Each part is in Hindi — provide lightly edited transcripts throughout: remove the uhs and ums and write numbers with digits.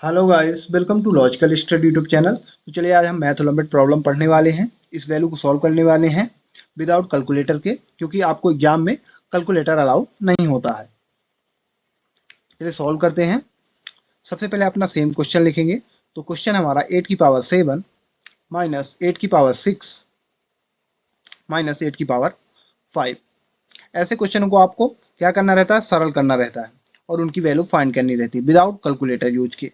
Hello guys, welcome to logical study YouTube channel. तो चलिए आज हम मैथ ओलंपियाड प्रॉब्लम पढ़ने वाले हैं। इस वैल्यू को सॉल्व करने वाले हैं विदाउट कैलकुलेटर के, क्योंकि आपको एग्जाम में कैलकुलेटर अलाउ नहीं होता है। चलिए सॉल्व करते हैं। सबसे पहले अपना सेम क्वेश्चन लिखेंगे। तो क्वेश्चन हमारा 8 की पावर 7 माइनस 8 की पावर 6 माइनस 8 की पावर 5। ऐसे क्वेश्चनों को आपको क्या करना रहता है, सरल करना रहता है और उनकी वैल्यू फाइंड करनी रहती है विदाउट कैलकुलेटर यूज के।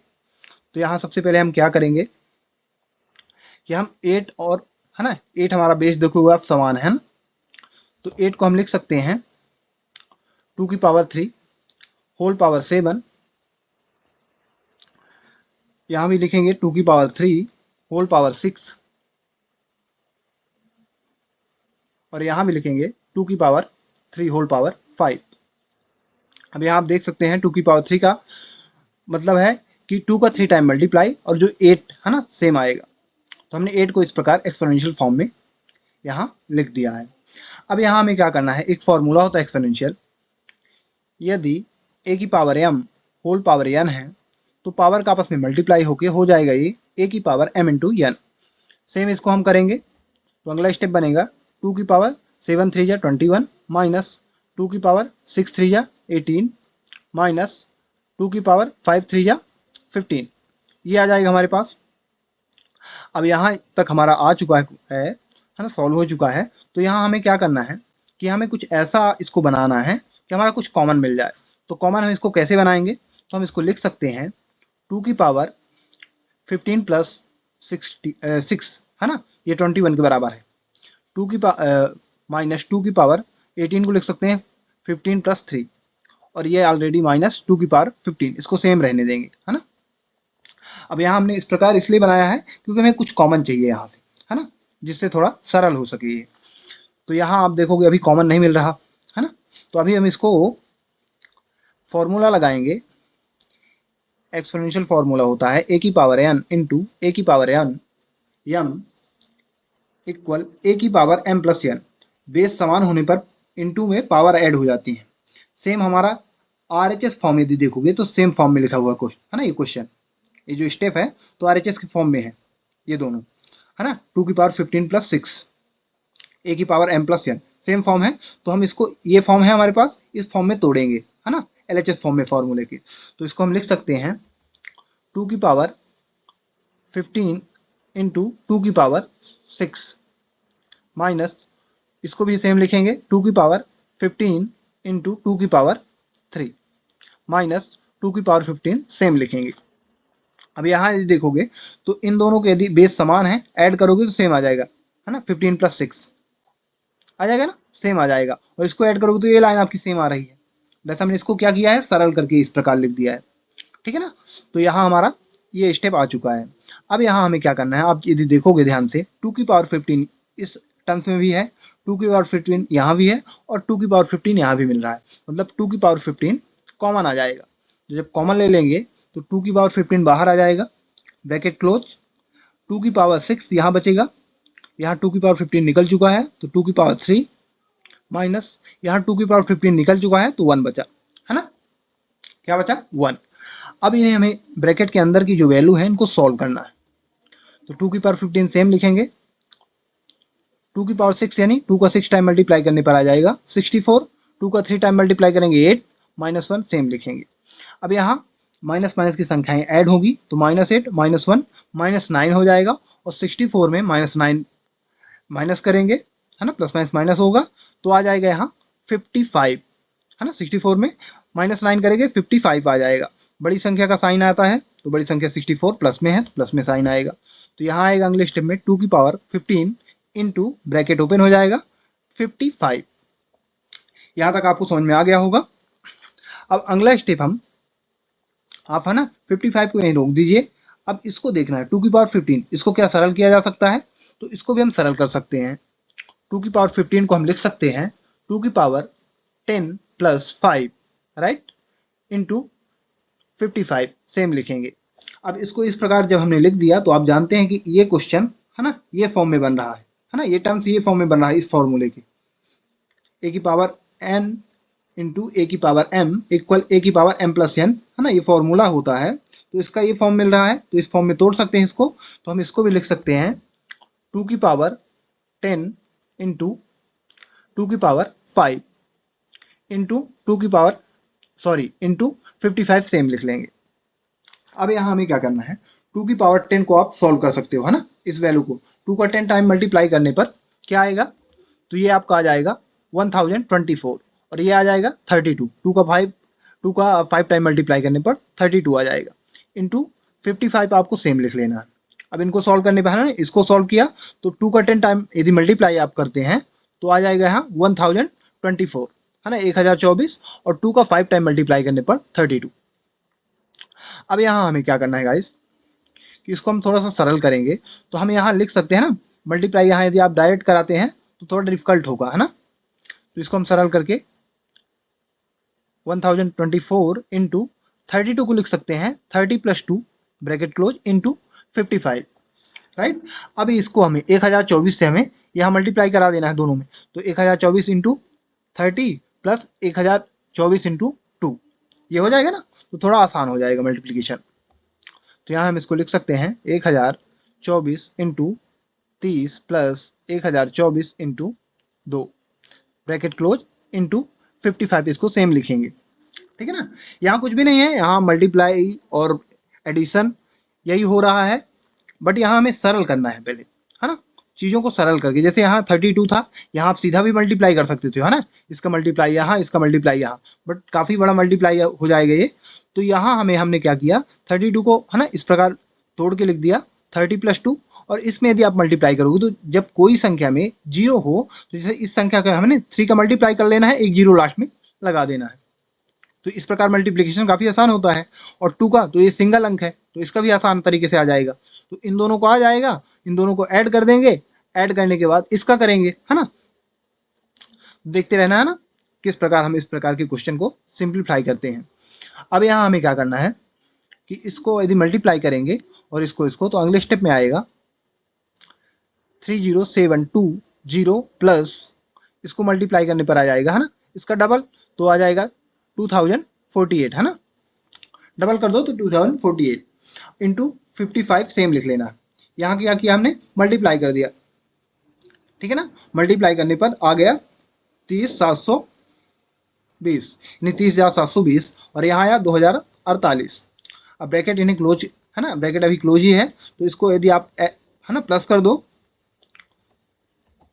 तो यहाँ सबसे पहले हम क्या करेंगे कि हम 8 और है ना, 8 हमारा बेस देखो हुआ समान है ना, तो 8 को हम लिख सकते हैं 2 की पावर 3 होल पावर 7। यहाँ भी लिखेंगे 2 की पावर 3 होल पावर 6 और यहाँ भी लिखेंगे 2 की पावर 3 होल पावर 5। अब यहाँ आप देख सकते हैं 2 की पावर 3 का मतलब है कि 2 का 3 टाइम मल्टीप्लाई और जो 8 है ना सेम आएगा। तो हमने 8 को इस प्रकार एक्सपोनेंशियल फॉर्म में यहाँ लिख दिया है। अब यहाँ हमें क्या करना है, एक फॉर्मूला होता है एक्सपोनेंशियल। यदि a की power m whole power n है तो पावर का आपस में मल्टीप्लाई होके हो जाएगा ये a की power m into n। Same इसको हम करेंगे तो अगला स्टेप बनेगा 2 की पावर 7 3 जा 21 माइनस 2 की पावर 6 3 जा 18 माइनस 2 की पावर 5 3 जा 15। ये आ जाएगा हमारे पास। अब यहाँ तक हमारा आ चुका है ना, सॉल्व हो चुका है। तो यहाँ हमें क्या करना है कि हमें कुछ ऐसा इसको बनाना है कि हमारा कुछ कॉमन मिल जाए। तो कॉमन हम इसको कैसे बनाएंगे, तो हम इसको लिख सकते हैं 2 की पावर 15 प्लस 6 है ना, ये 21 के बराबर है। 2 की माइनस 2 की पावर 18 को लिख सकते हैं 15 प्लस 3 और ये ऑलरेडी माइनस 2 की पावर 15, इसको सेम रहने देंगे है ना। अब यहाँ हमने इस प्रकार इसलिए बनाया है क्योंकि हमें कुछ कॉमन चाहिए यहाँ से है ना, जिससे थोड़ा सरल हो सके ये। तो यहाँ आप देखोगे अभी कॉमन नहीं मिल रहा है ना, तो अभी हम इसको फॉर्मूला लगाएंगे। एक्सपोनेंशियल फॉर्मूला होता है a की पावर n इंटू a की power n m equal a की power m plus n। Base समान होने पर इंटू में पावर ऐड हो जाती है। सेम हमारा RHS फॉर्म यदि देखोगे तो सेम फॉर्म में लिखा हुआ क्वेश्चन है ना, ये क्वेश्चन ये जो स्टेप है तो RHS के फॉर्म में है ये दोनों है ना। 2 की पावर 15 प्लस 6 a की power m plus n same form है। तो हम इसको, ये फॉर्म है हमारे पास, इस फॉर्म में तोड़ेंगे है ना, LHS फॉर्म में फॉर्मूले के। तो इसको हम लिख सकते हैं 2 की पावर 15 इंटू 2 की पावर 6 माइनस, इसको भी सेम लिखेंगे 2 की पावर 15 इंटू 2 की पावर 3 माइनस 2 की पावर 15 सेम लिखेंगे। अब यहाँ यदि देखोगे तो इन दोनों के यदि बेस समान है, ऐड करोगे तो सेम आ जाएगा है ना, 15 प्लस 6 आ जाएगा ना, सेम आ जाएगा। और इसको ऐड करोगे तो ये लाइन आपकी सेम आ रही है। वैसे हमने इसको क्या किया है, सरल करके इस प्रकार लिख दिया है, ठीक है ना। तो यहाँ हमारा ये स्टेप आ चुका है। अब यहाँ हमें क्या करना है, आप यदि देखोगे ध्यान से 2 की पावर 15 इस टर्म्स में भी है, 2 की पावर 15 यहाँ भी है और 2 की पावर 15 यहाँ भी मिल रहा है, मतलब 2 की पावर 15 कॉमन आ जाएगा। तो जब कॉमन ले लेंगे तो 2 की पावर 15 बाहर आ जाएगा, ब्रैकेट क्लोज। 2 की पावर 6 यहाँ बचेगा, यहाँ 2 की पावर 15 निकल चुका है तो 2 की पावर 3 माइनस यहाँ 2 की पावर 15 निकल चुका है तो 1 बचा है ना, क्या बचा 1। अब इन्हें हमें ब्रैकेट के अंदर की जो वैल्यू है इनको सॉल्व करना है। तो 2 की पावर 15 सेम लिखेंगे, 2 की पावर 6 यानी 2 का 6 टाइम मल्टीप्लाई करने पर आ जाएगा 64, 2 का 3 टाइम मल्टीप्लाई करेंगे 8 माइनस 1 सेम लिखेंगे। अब यहाँ माइनस माइनस की संख्याएं ऐड होगी तो माइनस 8 माइनस 1 माइनस 9 हो जाएगा और 64 में माइनस 9 माइनस करेंगे है ना, प्लस माइनस माइनस होगा तो आ जाएगा यहाँ 55 है ना। 64 में माइनस 9 करेंगे 55 आ जाएगा। बड़ी संख्या का साइन आता है तो बड़ी संख्या 64 प्लस में है तो प्लस में साइन आएगा। तो यहाँ आएगा अगले स्टेप में 2 की पावर 15 इंटू ब्रैकेट ओपन हो जाएगा 55। यहाँ तक आपको समझ में आ गया होगा। अब अगला स्टेप हम, आप है ना 55 को यहीं रोक दीजिए। अब इसको देखना है 2 की पावर 15, इसको क्या सरल किया जा सकता है, तो इसको भी हम सरल कर सकते हैं। 2 की पावर 15 को हम लिख सकते हैं 2 की power 10 plus 5 right into 55 same लिखेंगे। अब इसको इस प्रकार जब हमने लिख दिया तो आप जानते हैं कि ये क्वेश्चन है ना ये फॉर्म में बन रहा है ना, ये टर्म्स ये फॉर्म में बन रहा है इस फॉर्मूले के, ए की पावर n इंटू ए की पावर m इक्वल ए की पावर m प्लस n है ना, ये फॉर्मूला होता है। तो इसका ये फॉर्म मिल रहा है, तो इस फॉर्म में तोड़ सकते हैं इसको। तो हम इसको भी लिख सकते हैं 2 की पावर 10 इंटू 2 की पावर 5 इंटू 2 की पावर इंटू 55 सेम लिख लेंगे। अब यहाँ हमें क्या करना है, 2 की पावर 10 को आप सॉल्व कर सकते हो, है ना। इस वैल्यू को 2 का 10 टाइम मल्टीप्लाई करने पर क्या आएगा, तो ये आपका आ जाएगा 1024 और ये आ जाएगा 32। 2 का 5 टाइम मल्टीप्लाई करने पर 32 आ जाएगा इंटू 55 आपको सेम लिख लेना है। अब इनको सॉल्व करने पर, है ना, इसको सॉल्व किया तो 2 का 10 टाइम यदि मल्टीप्लाई आप करते हैं तो आ जाएगा यहाँ 1024, है ना, 1024 और 2 का 5 टाइम मल्टीप्लाई करने पर 32। अब यहाँ हमें क्या करना है गाइस, कि इसको हम थोड़ा सा सरल करेंगे। तो हम यहाँ लिख सकते हैं ना, मल्टीप्लाई यहाँ यदि आप डायरेक्ट कराते हैं तो थोड़ा डिफिकल्ट होगा, है ना। तो इसको हम सरल करके 1024 इंटू 32 को लिख सकते हैं 30 + 2 ब्रैकेट क्लोज इंटू 55, राइट। अभी इसको हमें 1024 से हमें यहाँ मल्टीप्लाई करा देना है दोनों में। तो 1024 इंटू 30 प्लस 1024 इंटू 2, ये हो जाएगा ना, तो थोड़ा आसान हो जाएगा मल्टीप्लीकेशन। तो यहाँ हम इसको लिख सकते हैं 1024 into 30 plus 1024 into 2 bracket close into 55, इसको सेम लिखेंगे, ठीक है ना। यहाँ कुछ भी नहीं है, यहाँ मल्टीप्लाई और एडिशन यही हो रहा है, बट यहाँ हमें सरल करना है पहले, है ना, चीज़ों को सरल करके। जैसे यहाँ 32 था, यहाँ आप सीधा भी मल्टीप्लाई कर सकते थे, है ना, इसका मल्टीप्लाई यहाँ, इसका मल्टीप्लाई यहाँ, बट काफ़ी बड़ा मल्टीप्लाई हो जाएगा ये। तो यहाँ हमने क्या किया, 32 को, है ना, इस प्रकार तोड़ के लिख दिया 30 + 2, और इसमें यदि आप मल्टीप्लाई करोगे तो जब कोई संख्या में 0 हो तो जैसे इस संख्या का हमने 3 का मल्टीप्लाई कर लेना है, एक 0 लास्ट में लगा देना है। तो इस प्रकार मल्टीप्लिकेशन काफ़ी आसान होता है। और 2 का तो ये सिंगल अंक है, तो इसका भी आसान तरीके से आ जाएगा। तो इन दोनों को आ जाएगा, इन दोनों को ऐड कर देंगे, ऐड करने के बाद इसका करेंगे, है ना। देखते रहना, है ना, किस प्रकार हम इस प्रकार के क्वेश्चन को सिंप्लीफाई करते हैं। अब यहाँ हमें क्या करना है कि इसको यदि मल्टीप्लाई करेंगे और इसको तो अगले स्टेप में आएगा 30,720 प्लस इसको मल्टीप्लाई करने पर आ जाएगा, है ना, इसका डबल, तो आ जाएगा 2048, है ना, डबल कर दो तो 2048 इंटू 55 सेम लिख लेना। यहाँ क्या किया हमने, मल्टीप्लाई कर दिया, ठीक है ना। मल्टीप्लाई करने पर आ गया 30,720, यानी 30,720, और यहाँ आया 2048। अब ब्रैकेट इन्हें क्लोज, है ना, ब्रैकेट अभी क्लोज ही है, तो इसको यदि आप, है ना, प्लस कर दो,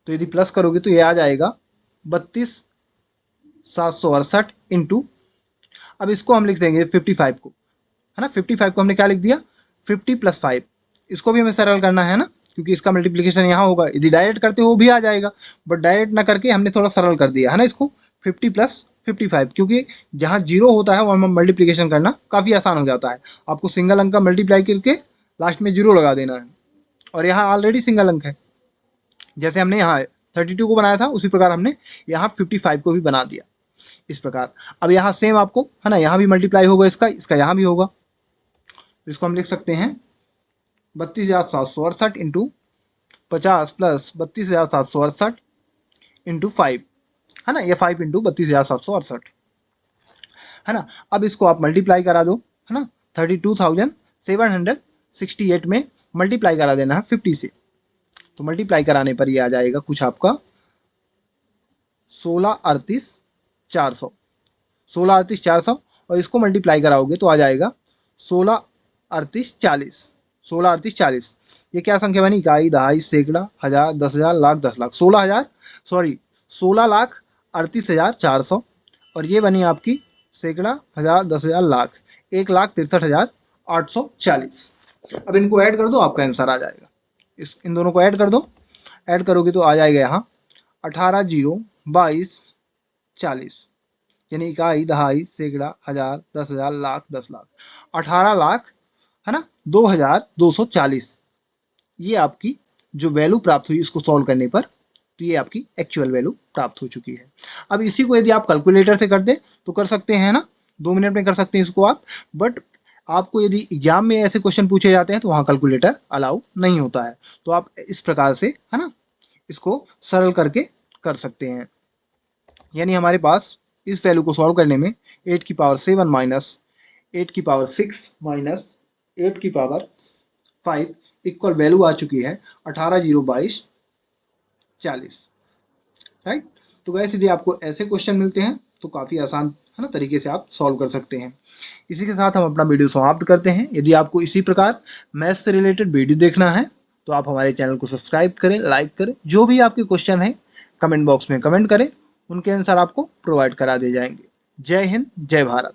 तो यदि प्लस करोगे तो ये आ जाएगा 32,768 इंटू, अब इसको हम लिख देंगे 55 को, है ना, 55 को हमने क्या लिख दिया, 50 + 5, इसको भी हमें सरल करना है ना, क्योंकि इसका मल्टीप्लिकेशन यहाँ होगा। यदि डायरेक्ट करते हो भी आ जाएगा, बट डायरेक्ट ना करके हमने थोड़ा सरल कर दिया, है ना, इसको 50 + 55, क्योंकि जहाँ 0 होता है वहाँ मल्टीप्लिकेशन करना काफ़ी आसान हो जाता है। आपको सिंगल अंक का मल्टीप्लाई करके लास्ट में 0 लगा देना है, और यहाँ ऑलरेडी सिंगल अंक है। जैसे हमने यहाँ 32 को बनाया था उसी प्रकार हमने यहाँ 55 को भी बना दिया, इस प्रकार। अब यहाँ सेम आपको, है ना, यहाँ भी मल्टीप्लाई होगा, इसका यहाँ भी होगा। तो इसको हम लिख सकते हैं 32,768 इंटू 50 प्लस 32,768 इंटू 5, है ना, ये 5 इंटू 32,768, है ना। अब इसको आप मल्टीप्लाई करा दो, है ना, 32,768 में मल्टीप्लाई करा देना है 50 से। तो मल्टीप्लाई कराने पर ये आ जाएगा कुछ आपका 16,38,400, 16,38,400, और इसको मल्टीप्लाई कराओगे तो आ जाएगा 16,38,40, 16,38,40। ये क्या संख्या बनी, इकाई, दहाई, सैकड़ा, हजार, 10,000, लाख, 10 लाख, 16,38,400, और ये बनी आपकी सैकड़ा, हजार, 10,000, लाख, 1,63,840। अब इनको ऐड कर दो, आपका आंसर आ जाएगा। इन दोनों को ऐड कर दो, ऐड करोगे तो आ जाएगा यहाँ 18,022,40, यानी इकाई, दहाई, सैकड़ा, हजार, 10,000, लाख, 10 लाख, 18 लाख, है ना, 2,240। ये आपकी जो वैल्यू प्राप्त हुई इसको सॉल्व करने पर, तो ये आपकी एक्चुअल वैल्यू प्राप्त हो चुकी है। अब इसी को यदि आप कैलकुलेटर से कर दे तो कर सकते हैं ना, 2 मिनट में कर सकते हैं इसको आप, बट आपको यदि एग्जाम में ऐसे क्वेश्चन पूछे जाते हैं तो वहाँ कैलकुलेटर अलाउ नहीं होता है। तो आप इस प्रकार से, है ना, इसको सरल करके कर सकते हैं। यानी हमारे पास इस वैल्यू को सॉल्व करने में 8 की पावर 7 माइनस 8 की पावर 6 माइनस 8 की पावर 5 इक्वल वैल्यू आ चुकी है 18, 0, 22, 40, राइट। तो वैसे यदि आपको ऐसे क्वेश्चन मिलते हैं तो काफ़ी आसान है ना तरीके से आप सॉल्व कर सकते हैं। इसी के साथ हम अपना वीडियो समाप्त करते हैं। यदि आपको इसी प्रकार मैथ्स से रिलेटेड वीडियो देखना है तो आप हमारे चैनल को सब्सक्राइब करें, लाइक करें। जो भी आपके क्वेश्चन है कमेंट बॉक्स में कमेंट करें, उनके आंसर आपको प्रोवाइड करा दिए जाएंगे। जय हिंद, जय भारत।